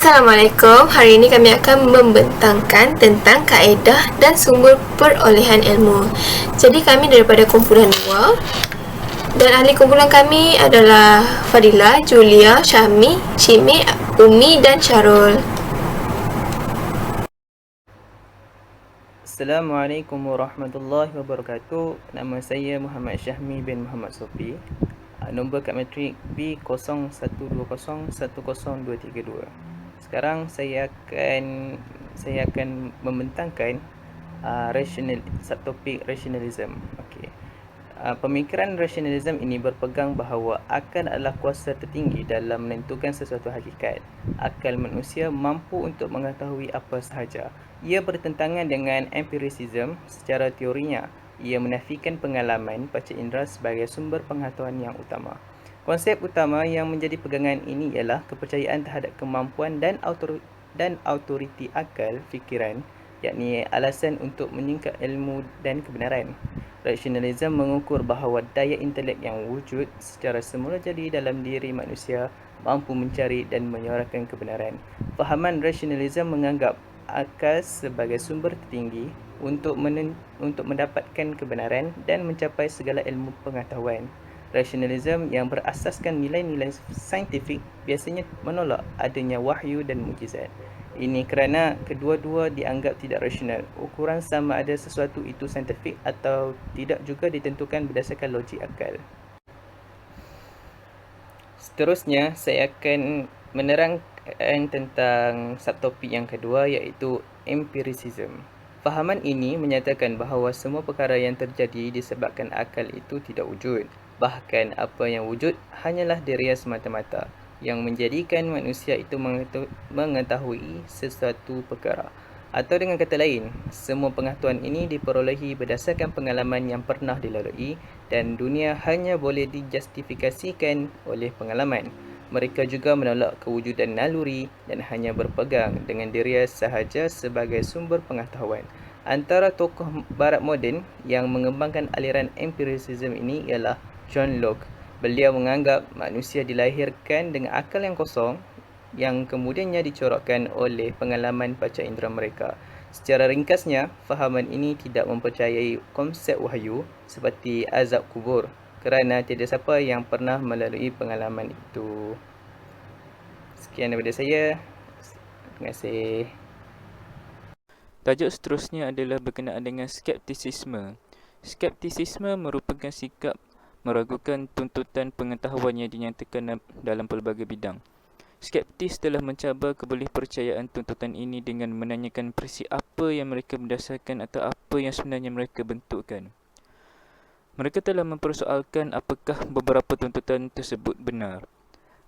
Assalamualaikum. Hari ini kami akan membentangkan tentang kaedah dan sumber perolehan ilmu. Jadi kami daripada kumpulan 2 dan ahli kumpulan kami adalah Fadila, Julia, Syami, Syimi, Umi dan Syarul. Assalamualaikum warahmatullahi wabarakatuh. Nama saya Muhammad Syahmi bin Muhammad Sofi. Nombor kad matrik B0120100232. Sekarang saya akan membentangkan subtopik rationalism. Pemikiran rationalism ini berpegang bahawa akal adalah kuasa tertinggi dalam menentukan sesuatu hakikat. Akal manusia mampu untuk mengetahui apa sahaja. Ia bertentangan dengan empiricism secara teorinya. Ia menafikan pengalaman panca indera sebagai sumber pengetahuan yang utama. Konsep utama yang menjadi pegangan ini ialah kepercayaan terhadap kemampuan dan autoriti akal fikiran, yakni alasan untuk menyingkap ilmu dan kebenaran. Rationalism mengukur bahawa daya intelek yang wujud secara semula jadi dalam diri manusia mampu mencari dan menyuarakan kebenaran. Fahaman rationalism menganggap akal sebagai sumber tertinggi untuk mendapatkan kebenaran dan mencapai segala ilmu pengetahuan. Rationalism yang berasaskan nilai-nilai saintifik biasanya menolak adanya wahyu dan mukjizat. Ini kerana kedua-dua dianggap tidak rasional. Ukuran sama ada sesuatu itu saintifik atau tidak juga ditentukan berdasarkan logik akal. Seterusnya, saya akan menerangkan tentang subtopik yang kedua, iaitu empiricism. Fahaman ini menyatakan bahawa semua perkara yang terjadi disebabkan akal itu tidak wujud. Bahkan apa yang wujud hanyalah dirinya semata-mata yang menjadikan manusia itu mengetahui sesuatu perkara. Atau dengan kata lain, semua pengetahuan ini diperolehi berdasarkan pengalaman yang pernah dilalui dan dunia hanya boleh dijustifikasikan oleh pengalaman. Mereka juga menolak kewujudan naluri dan hanya berpegang dengan dirinya sahaja sebagai sumber pengetahuan. Antara tokoh barat moden yang mengembangkan aliran empiricism ini ialah John Locke. Beliau menganggap manusia dilahirkan dengan akal yang kosong yang kemudiannya dicorakkan oleh pengalaman panca indera mereka. Secara ringkasnya, fahaman ini tidak mempercayai konsep wahyu seperti azab kubur kerana tiada siapa yang pernah melalui pengalaman itu. Sekian daripada saya. Terima kasih. Tajuk seterusnya adalah berkenaan dengan skeptisisme. Skeptisisme merupakan sikap meragukan tuntutan pengetahuan yang dinyatakan dalam pelbagai bidang. Skeptis telah mencabar kebolehpercayaan tuntutan ini dengan menanyakan perisi apa yang mereka berdasarkan atau apa yang sebenarnya mereka bentukkan. Mereka telah mempersoalkan apakah beberapa tuntutan tersebut benar,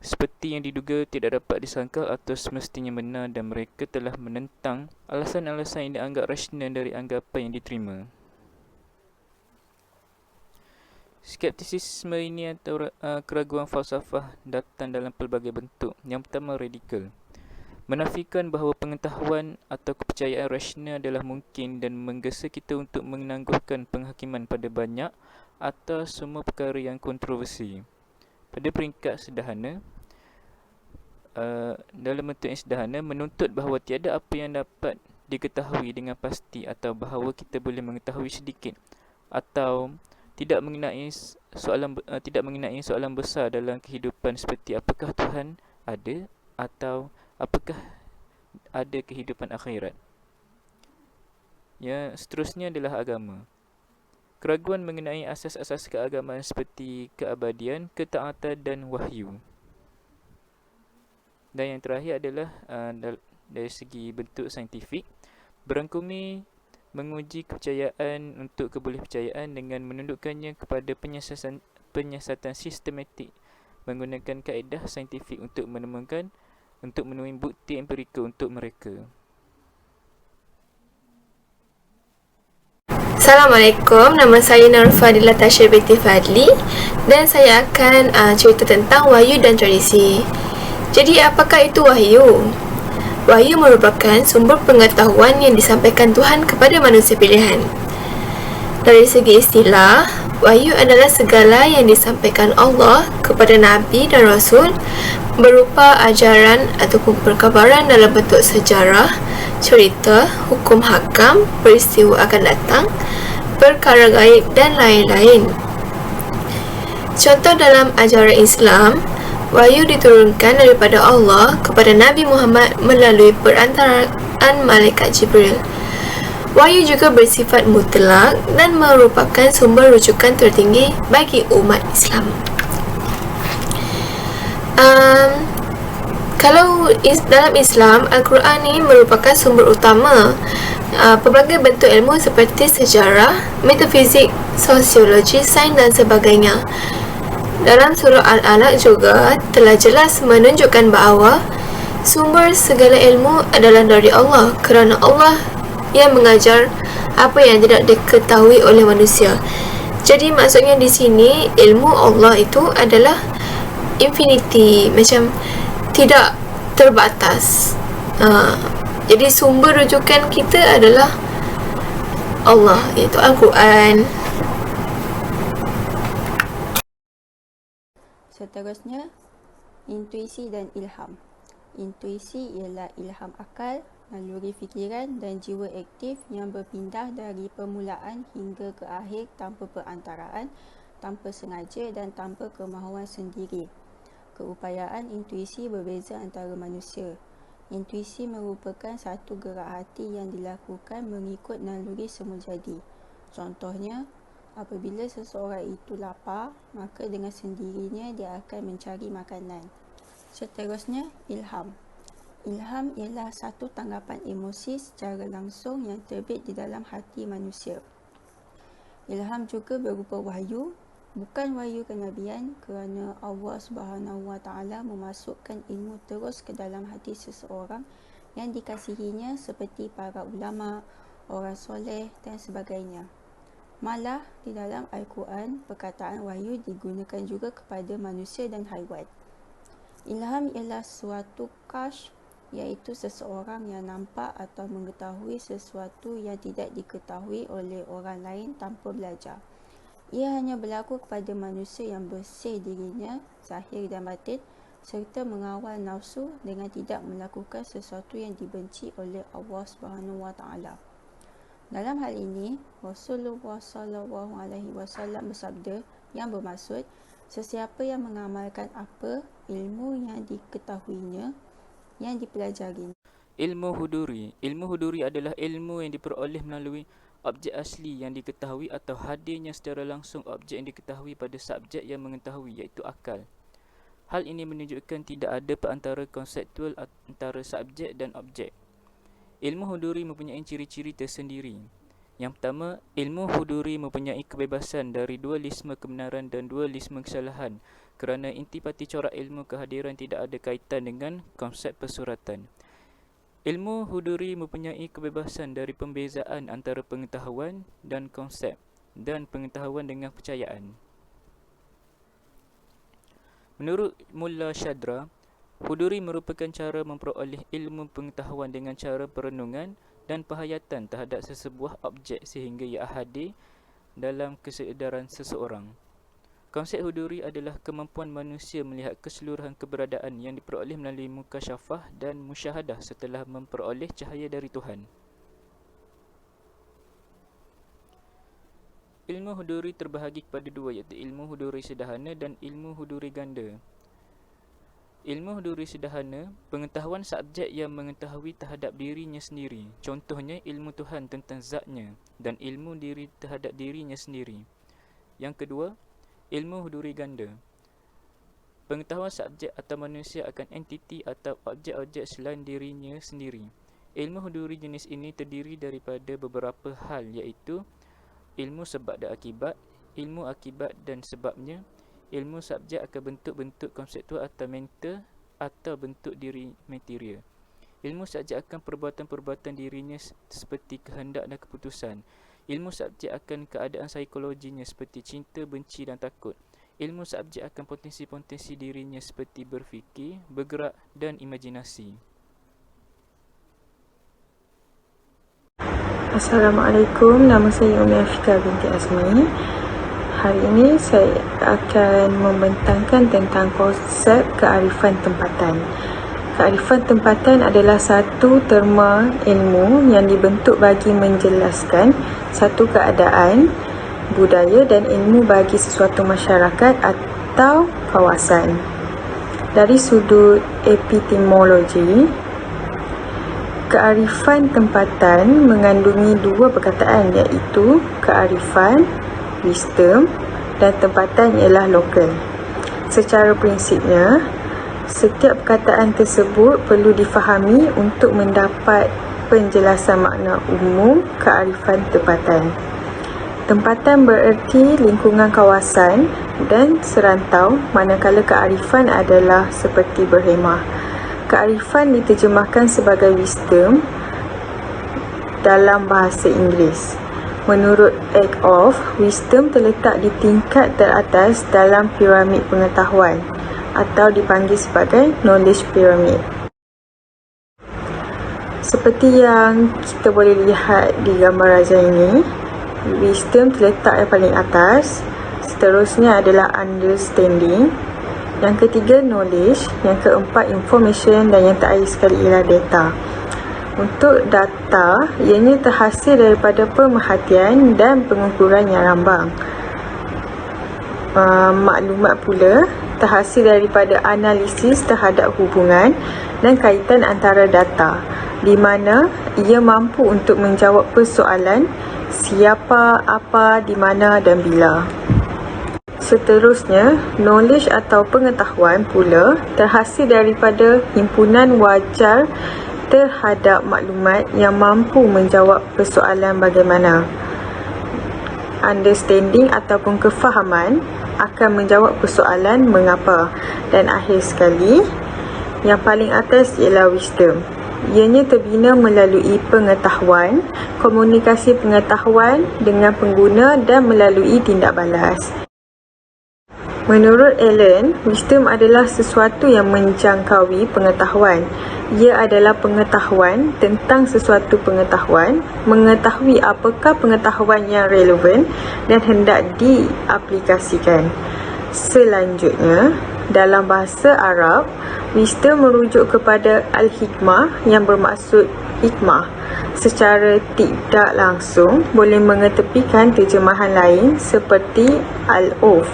seperti yang diduga tidak dapat disangkal atau semestinya benar, dan mereka telah menentang alasan-alasan yang dianggap rasional dari anggapan yang diterima. Skeptisisme ini atau keraguan falsafah datang dalam pelbagai bentuk. Yang pertama, radikal. Menafikan bahawa pengetahuan atau kepercayaan rasional adalah mungkin dan menggesa kita untuk menangguhkan penghakiman pada banyak atau semua perkara yang kontroversi. Pada peringkat sederhana, dalam bentuk yang sederhana, menuntut bahawa tiada apa yang dapat diketahui dengan pasti atau bahawa kita boleh mengetahui sedikit atau tidak mengenai soalan besar dalam kehidupan seperti apakah Tuhan ada atau apakah ada kehidupan akhirat. Yang seterusnya adalah agama. Keraguan mengenai asas-asas keagamaan seperti keabadian, ketaatan dan wahyu. Dan yang terakhir adalah dari segi bentuk saintifik, berangkumi menguji kepercayaan untuk kebolehpercayaan dengan menundukkannya kepada penyiasatan sistematik menggunakan kaedah saintifik untuk menemui bukti empirikal untuk mereka. Assalamualaikum. Nama saya Nur Fadila Tashir binti Fadli dan saya akan cerita tentang wahyu dan tradisi. Jadi apakah itu wahyu? Wahyu merupakan sumber pengetahuan yang disampaikan Tuhan kepada manusia pilihan. Dari segi istilah, wahyu adalah segala yang disampaikan Allah kepada Nabi dan Rasul berupa ajaran ataupun perkabaran dalam bentuk sejarah, cerita, hukum hakam, peristiwa akan datang, perkara gaib dan lain-lain. Contoh dalam ajaran Islam, wahyu diturunkan daripada Allah kepada Nabi Muhammad melalui perantaraan Malaikat Jibril. Wahyu juga bersifat mutlak dan merupakan sumber rujukan tertinggi bagi umat Islam. Kalau dalam Islam, Al-Quran ni merupakan sumber utama pelbagai bentuk ilmu seperti sejarah, metafizik, sosiologi, sains dan sebagainya. Dalam surah Al-Alaq juga telah jelas menunjukkan bahawa sumber segala ilmu adalah dari Allah, kerana Allah yang mengajar apa yang tidak diketahui oleh manusia. Jadi maksudnya di sini ilmu Allah itu adalah infinity, macam tidak terbatas. Jadi sumber rujukan kita adalah Allah, iaitu Al-Quran. Seterusnya, intuisi dan ilham. Intuisi ialah ilham akal, naluri fikiran dan jiwa aktif yang berpindah dari permulaan hingga ke akhir tanpa perantaraan, tanpa sengaja dan tanpa kemahuan sendiri. Keupayaan intuisi berbeza antara manusia. Intuisi merupakan satu gerak hati yang dilakukan mengikut naluri semulajadi. Contohnya, apabila seseorang itu lapar, maka dengan sendirinya dia akan mencari makanan. Seterusnya, ilham. Ilham ialah satu tanggapan emosi secara langsung yang terbit di dalam hati manusia. Ilham juga berupa wahyu, bukan wahyu kenabian, kerana Allah SWT memasukkan ilmu terus ke dalam hati seseorang yang dikasihinya seperti para ulama, orang soleh dan sebagainya. Malah di dalam Al-Quran, perkataan wahyu digunakan juga kepada manusia dan haiwan. Ilham ialah suatu kashf, iaitu seseorang yang nampak atau mengetahui sesuatu yang tidak diketahui oleh orang lain tanpa belajar. Ia hanya berlaku kepada manusia yang bersih dirinya, zahir dan batin, serta mengawal nafsu dengan tidak melakukan sesuatu yang dibenci oleh Allah SWT. Dalam hal ini, Rasulullah SAW bersabda yang bermaksud, sesiapa yang mengamalkan apa ilmu yang diketahuinya, yang dipelajarinya. Ilmu huduri. Ilmu huduri adalah ilmu yang diperoleh melalui objek asli yang diketahui atau hadirnya secara langsung objek yang diketahui pada subjek yang mengetahui, iaitu akal. Hal ini menunjukkan tidak ada perantara konseptual antara subjek dan objek. Ilmu huduri mempunyai ciri-ciri tersendiri. Yang pertama, ilmu huduri mempunyai kebebasan dari dualisme kebenaran dan dualisme kesalahan, kerana intipati corak ilmu kehadiran tidak ada kaitan dengan konsep persuratan. Ilmu huduri mempunyai kebebasan dari pembezaan antara pengetahuan dan konsep dan pengetahuan dengan percayaan. Menurut Mullah Shadra, huduri merupakan cara memperoleh ilmu pengetahuan dengan cara perenungan dan penghayatan terhadap sesebuah objek sehingga ia hadir dalam kesedaran seseorang. Konsep huduri adalah kemampuan manusia melihat keseluruhan keberadaan yang diperoleh melalui mukasyafah dan musyahadah setelah memperoleh cahaya dari Tuhan. Ilmu huduri terbahagi kepada dua, iaitu ilmu huduri sederhana dan ilmu huduri ganda. Ilmu huduri sederhana, pengetahuan subjek yang mengetahui terhadap dirinya sendiri. Contohnya ilmu Tuhan tentang zatnya dan ilmu diri terhadap dirinya sendiri. Yang kedua, ilmu huduri ganda. Pengetahuan subjek atau manusia akan entiti atau objek-objek selain dirinya sendiri. Ilmu huduri jenis ini terdiri daripada beberapa hal, iaitu ilmu sebab dan akibat, ilmu akibat dan sebabnya, ilmu subjek akan bentuk-bentuk konseptual atau mental atau bentuk diri materia. Ilmu subjek akan perbuatan-perbuatan dirinya seperti kehendak dan keputusan. Ilmu subjek akan keadaan psikologinya seperti cinta, benci dan takut. Ilmu subjek akan potensi-potensi dirinya seperti berfikir, bergerak dan imajinasi. Assalamualaikum, nama saya Umi Afika binti Azmi. Hari ini saya akan membentangkan tentang konsep kearifan tempatan. Kearifan tempatan adalah satu terma ilmu yang dibentuk bagi menjelaskan satu keadaan, budaya dan ilmu bagi sesuatu masyarakat atau kawasan. Dari sudut epistemologi, kearifan tempatan mengandungi dua perkataan iaitu kearifan, wisdom dan tempatan ialah lokal. Secara prinsipnya, setiap perkataan tersebut perlu difahami untuk mendapat penjelasan makna umum kearifan tempatan. Tempatan bererti lingkungan kawasan dan serantau, manakala kearifan adalah seperti berhemah. Kearifan diterjemahkan sebagai wisdom dalam bahasa Inggeris. Menurut Eckhoff, wisdom terletak di tingkat teratas dalam piramid pengetahuan atau dipanggil sebagai knowledge pyramid. Seperti yang kita boleh lihat di gambar raja ini, wisdom terletak yang paling atas, seterusnya adalah understanding, yang ketiga knowledge, yang keempat information dan yang terakhir sekali ialah data. Untuk data, ianya terhasil daripada pemerhatian dan pengukuran yang rambang. Maklumat pula terhasil daripada analisis terhadap hubungan dan kaitan antara data, di mana ia mampu untuk menjawab persoalan siapa, apa, di mana dan bila. Seterusnya, knowledge atau pengetahuan pula terhasil daripada himpunan wajar terhadap maklumat yang mampu menjawab persoalan bagaimana. Understanding ataupun kefahaman akan menjawab persoalan mengapa. Dan akhir sekali, yang paling atas ialah wisdom. Ianya terbina melalui pengetahuan, komunikasi pengetahuan dengan pengguna dan melalui tindak balas. Menurut Allen, wisdom adalah sesuatu yang menjangkaui pengetahuan. Ia adalah pengetahuan tentang sesuatu pengetahuan, mengetahui apakah pengetahuan yang relevan dan hendak diaplikasikan. Selanjutnya, dalam bahasa Arab, wisdom merujuk kepada al-hikmah yang bermaksud hikmah. Secara tidak langsung boleh mengetepikan terjemahan lain seperti al-uf.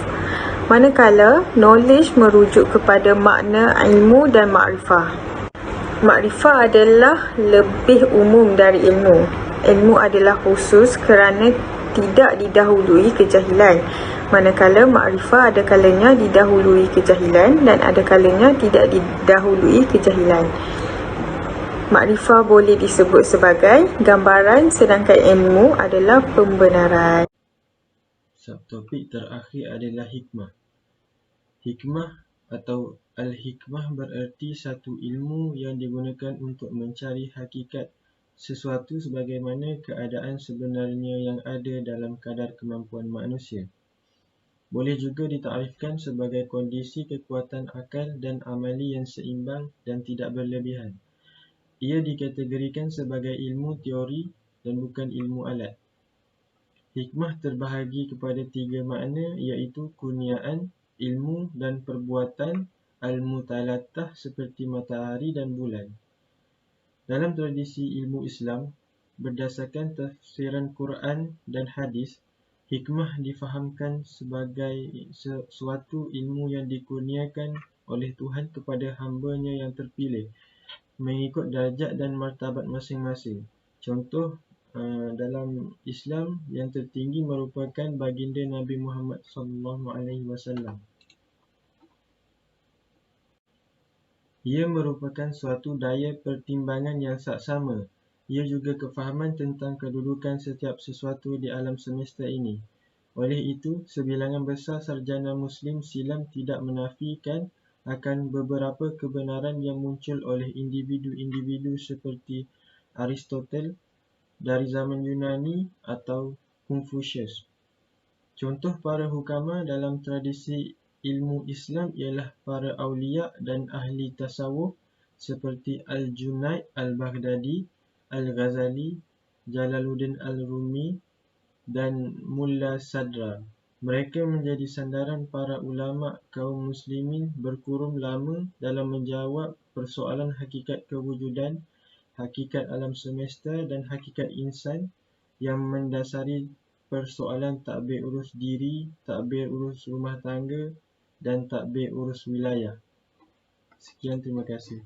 Manakala knowledge merujuk kepada makna ilmu dan makrifah. Makrifah adalah lebih umum dari ilmu. Ilmu adalah khusus kerana tidak didahului kejahilan. Manakala makrifah ada kalanya didahului kejahilan dan ada kalanya tidak didahului kejahilan. Makrifah boleh disebut sebagai gambaran sedangkan ilmu adalah pembenaran. Subtopik terakhir adalah hikmah. Hikmah atau al-hikmah bererti satu ilmu yang digunakan untuk mencari hakikat sesuatu sebagaimana keadaan sebenarnya yang ada dalam kadar kemampuan manusia. Boleh juga ditakrifkan sebagai kondisi kekuatan akal dan amali yang seimbang dan tidak berlebihan. Ia dikategorikan sebagai ilmu teori dan bukan ilmu alat. Hikmah terbahagi kepada tiga makna iaitu kurniaan, ilmu dan perbuatan al-mutalatah seperti matahari dan bulan. Dalam tradisi ilmu Islam, berdasarkan tafsiran Quran dan hadis, hikmah difahamkan sebagai suatu ilmu yang dikurniakan oleh Tuhan kepada hamba-Nya yang terpilih mengikut darjat dan martabat masing-masing. Contoh, dalam Islam yang tertinggi merupakan baginda Nabi Muhammad SAW. Ia merupakan suatu daya pertimbangan yang saksama. Ia juga kefahaman tentang kedudukan setiap sesuatu di alam semesta ini. Oleh itu, sebilangan besar sarjana Muslim silam tidak menafikan akan beberapa kebenaran yang muncul oleh individu-individu seperti Aristotle dari zaman Yunani atau Confucius. Contoh para hukama dalam tradisi ilmu Islam ialah para awliya dan ahli tasawuf seperti Al-Junaid Al-Baghdadi, Al-Ghazali, Jalaluddin Al-Rumi dan Mulla Sadra. Mereka menjadi sandaran para ulama kaum muslimin berkurun lama dalam menjawab persoalan hakikat kewujudan, hakikat alam semesta dan hakikat insan yang mendasari persoalan takbir urus diri, takbir urus rumah tangga dan takbir urus wilayah. Sekian, terima kasih.